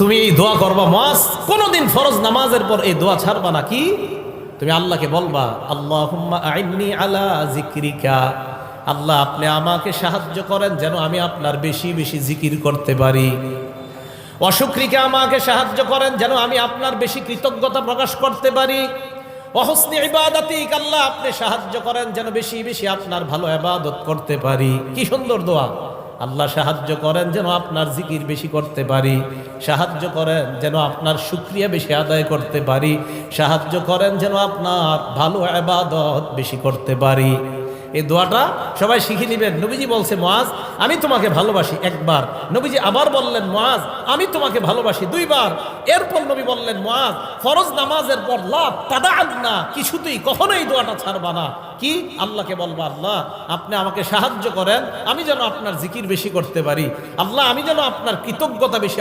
তুমি এই দোয়া করবা মুআজ, কোনদিন ফরজ নামাজের পর এই দোয়া ছাড়বা না। কি তুমি আল্লাহকে বলবা, আল্লাহুম্মা আইন্নি আলা যিকরিকা, আল্লাহ আপনি আমাকে সাহায্য করেন যেন আমি আপনার বেশি বেশি জিকির করতে পারি। অশুকরিকা, আমাকে সাহায্য করেন যেন আমি আপনার বেশি কৃতজ্ঞতা প্রকাশ করতে পারি। ওয়াহুসনি ইবাদাতিক, আল্লাহ আপনি সাহায্য করেন যেন বেশি বেশি আপনার ভালো ইবাদত করতে পারি। কি সুন্দর দোয়া! আল্লাহ সাহায্য করেন যেন আপনার জিকির বেশি করতে পারি, সাহায্য করেন যেন আপনার শুকরিয়া বেশি আদায় করতে পারি, সাহায্য করেন যেন আপনার ভালো ইবাদত বেশি করতে পারি। এই দোয়াটা সবাই শিখে নেবেন। নবীজি বলছে মুআজ আমি তোমাকে ভালোবাসি একবার, নবীজি আবার বললেন মুআজ আমি তোমাকে ভালোবাসি দুইবার। এরপর নবী বললেন মুআজ ফরজ নামাজের পর লা তাদাআন্না, কিছুতেই কখনোই দোয়াটা ছাড়বা না। কি আল্লাহকে বলবা, আল্লাহ আপনি আমাকে সাহায্য করেন আমি যেন আপনার জিকির বেশি করতে পারি, আল্লাহ আমি যেন আপনার কৃতজ্ঞতা বেশি